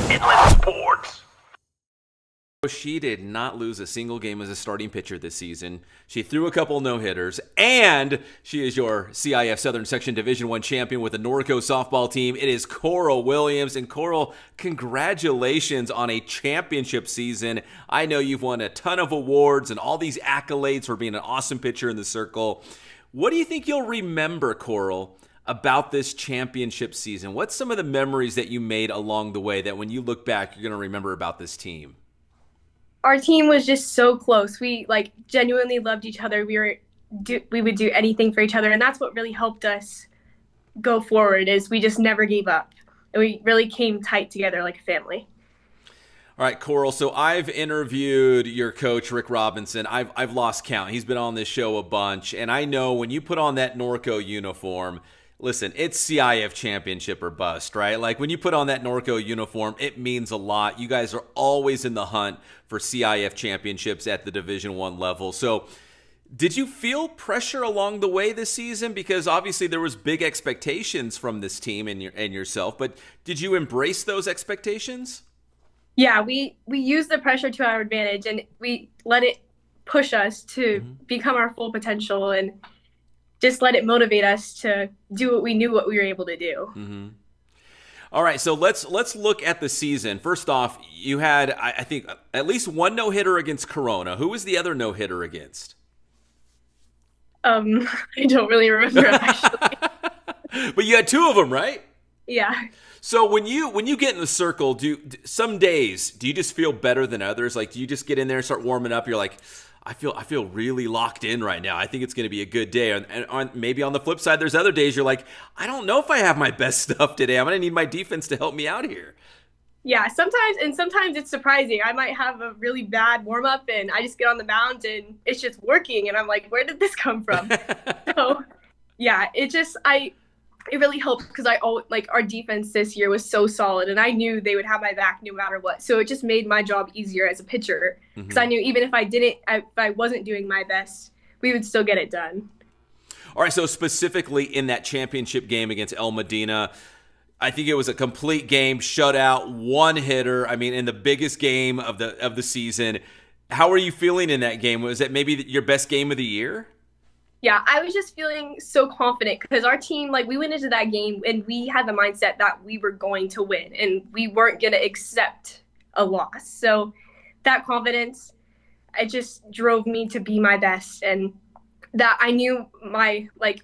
Endless Sports. She did not lose a single game as a starting pitcher this season. She threw a couple no-hitters, and she is your CIF Southern Section Division I champion with the Norco softball team. It is Coral Williams. And Coral, congratulations on a championship season. I know you've won a ton of awards and all these accolades for being an awesome pitcher in the circle. What do you think you'll remember, Coral, about this championship season? What's some of the memories that you made along the way that when you look back, you're going to remember about this team? Our team was just so close. We genuinely loved each other. We would do anything for each other, and that's what really helped us go forward. Is we just never gave up, and we really came tight together like a family. All right, Coral. So I've interviewed your coach, Rick Robinson. I've lost count. He's been on this show a bunch, and I know when you put on that Norco uniform. Listen, it's CIF championship or bust, right? Like when you put on that Norco uniform, it means a lot. You guys are always in the hunt for CIF championships at the Division I level. So did you feel pressure along the way this season? Because obviously there was big expectations from this team and yourself, but did you embrace those expectations? Yeah, we used the pressure to our advantage, and we let it push us to become our full potential and just let it motivate us to do what we were able to do. Mm-hmm. All right, so let's look at the season. First off, you had, I think, at least one no-hitter against Corona. Who was the other no-hitter against? I don't really remember, actually. But you had two of them, right? Yeah. So when you get in the circle, some days do you just feel better than others? Like, do you just get in there and start warming up? You're like, I feel really locked in right now. I think it's going to be a good day. And maybe on the flip side, there's other days you're like, I don't know if I have my best stuff today. I'm going to need my defense to help me out here. Yeah, sometimes it's surprising. I might have a really bad warm-up, and I just get on the mound, and it's just working. And I'm like, where did this come from? So, yeah, it really helped because our defense this year was so solid, and I knew they would have my back no matter what. So it just made my job easier as a pitcher because I knew even if I wasn't doing my best, we would still get it done. All right, so specifically in that championship game against El Medina, I think it was a complete game, shutout, one hitter. I mean, in the biggest game of the season. How were you feeling in that game? Was it maybe your best game of the year? Yeah, I was just feeling so confident because our team, we went into that game and we had the mindset that we were going to win and we weren't going to accept a loss. So that confidence, it just drove me to be my best, and that I knew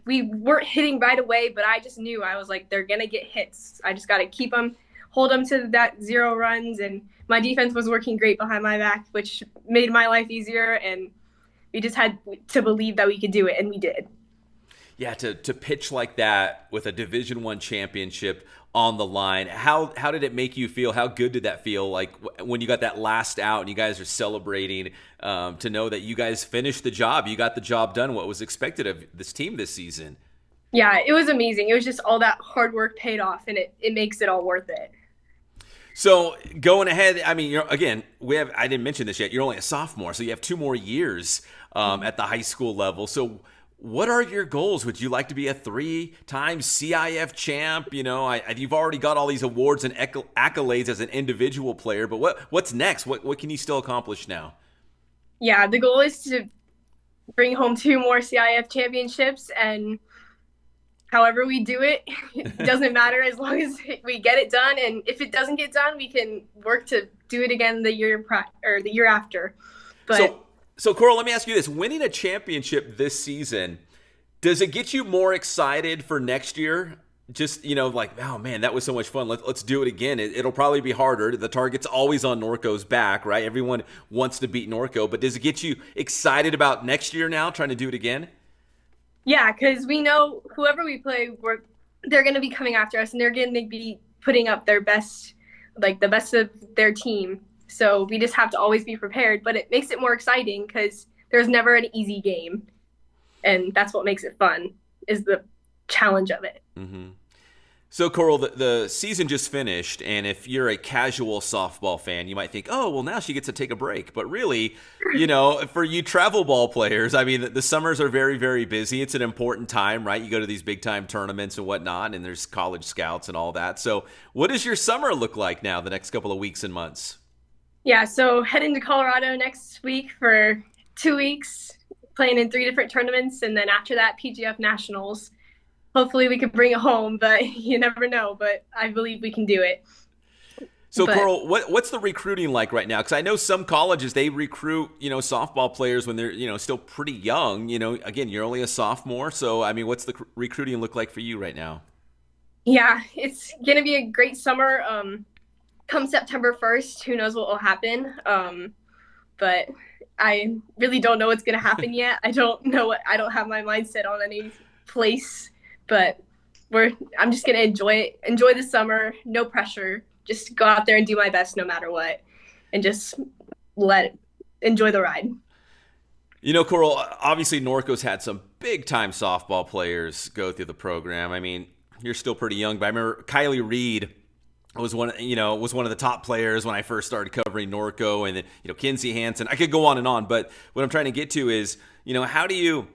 we weren't hitting right away, but I just knew I was like, they're going to get hits. I just got to hold them to that 0 runs, and my defense was working great behind my back, which made my life easier, and we just had to believe that we could do it, and we did. Yeah, to pitch like that with a Division I championship on the line, how did it make you feel? How good did that feel? Like when you got that last out and you guys are celebrating, to know that you guys finished the job, you got the job done, what was expected of this team this season? Yeah, it was amazing. It was just all that hard work paid off, and it makes it all worth it. So going ahead, I mean, I didn't mention this yet. You're only a sophomore, so you have 2 more years at the high school level. So what are your goals? Would you like to be a 3-time CIF champ? You've already got all these awards and accolades as an individual player, but what's next? What can you still accomplish now? Yeah, the goal is to bring home 2 more CIF championships, and however we do it, it doesn't matter as long as we get it done. And if it doesn't get done, we can work to do it again the year after. But So Coral, let me ask you this. Winning a championship this season, does it get you more excited for next year? Just, oh man, that was so much fun. Let's do it again. It'll probably be harder. The target's always on Norco's back, right? Everyone wants to beat Norco, but does it get you excited about next year now, trying to do it again? Yeah, because we know whoever we play, they're going to be coming after us, and they're going to be putting up their best, the best of their team. So we just have to always be prepared. But it makes it more exciting because there's never an easy game, and that's what makes it fun, is the challenge of it. Mm-hmm. So, Coral, the season just finished, and if you're a casual softball fan, you might think, oh, well, now she gets to take a break. But really, for you travel ball players, I mean, the summers are very, very busy. It's an important time, right? You go to these big-time tournaments and whatnot, and there's college scouts and all that. So what does your summer look like now, the next couple of weeks and months? Yeah, so heading to Colorado next week for 2 weeks, playing in 3 different tournaments, and then after that, PGF Nationals. Hopefully we can bring it home, but you never know. But I believe we can do it. So, Coral, what's the recruiting like right now? Because I know some colleges, they recruit, softball players when they're, still pretty young. Again, you're only a sophomore. So, I mean, what's the recruiting look like for you right now? Yeah, it's going to be a great summer. Come September 1st, who knows what will happen. But I really don't know what's going to happen yet. I don't have my mindset on any place. But I'm just gonna enjoy the summer, no pressure, just go out there and do my best no matter what, and just enjoy the ride. Coral, obviously Norco's had some big time softball players go through the program. I mean, you're still pretty young, but I remember Kylie Reed was one of the top players when I first started covering Norco, and then, Kinsey Hansen. I could go on and on, but what I'm trying to get to is, how do you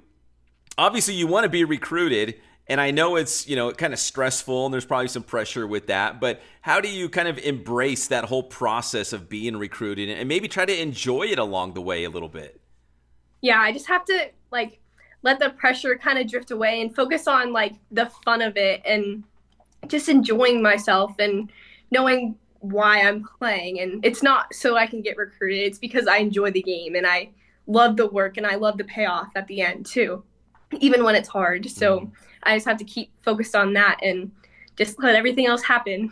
obviously you want to be recruited. And I know it's, kind of stressful and there's probably some pressure with that, but how do you kind of embrace that whole process of being recruited and maybe try to enjoy it along the way a little bit? Yeah, I just have to let the pressure kind of drift away and focus on the fun of it and just enjoying myself and knowing why I'm playing. And it's not so I can get recruited. It's because I enjoy the game and I love the work and I love the payoff at the end too, even when it's hard. So I just have to keep focused on that and just let everything else happen.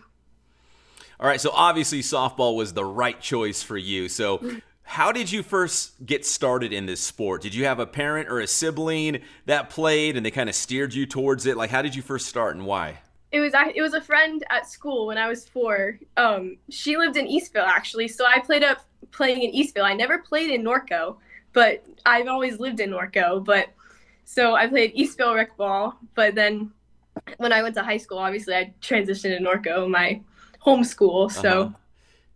All right, so obviously softball was the right choice for you. So how did you first get started in this sport? Did you have a parent or a sibling that played and they kind of steered you towards it? Like, how did you first start and why? It was a friend at school when I was 4. She lived in Eastville, actually, so I playing in Eastville. I never played in Norco, but I've always lived in Norco. So I played Eastville rec ball, but then when I went to high school, obviously I transitioned to Norco, my home school. So,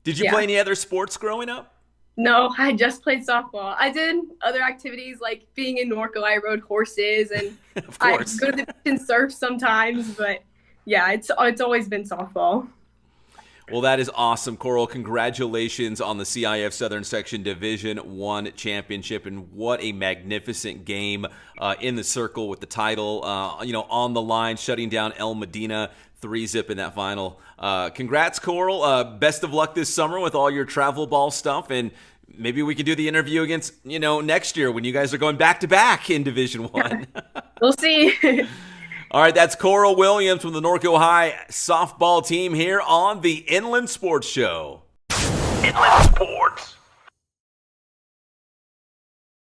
Did you play any other sports growing up? No, I just played softball. I did other activities like being in Norco. I rode horses and of course. I go to the beach and surf sometimes. But yeah, it's always been softball. Well, that is awesome, Coral. Congratulations on the CIF Southern Section Division I championship, and what a magnificent game in the circle with the title, on the line, shutting down El Medina 3-zip in that final. Congrats, Coral. Best of luck this summer with all your travel ball stuff, and maybe we can do the interview against, next year when you guys are going back-to-back in Division I. We'll see. All right, that's Coral Williams from the Norco High softball team here on the Inland Sports Show. Inland Sports.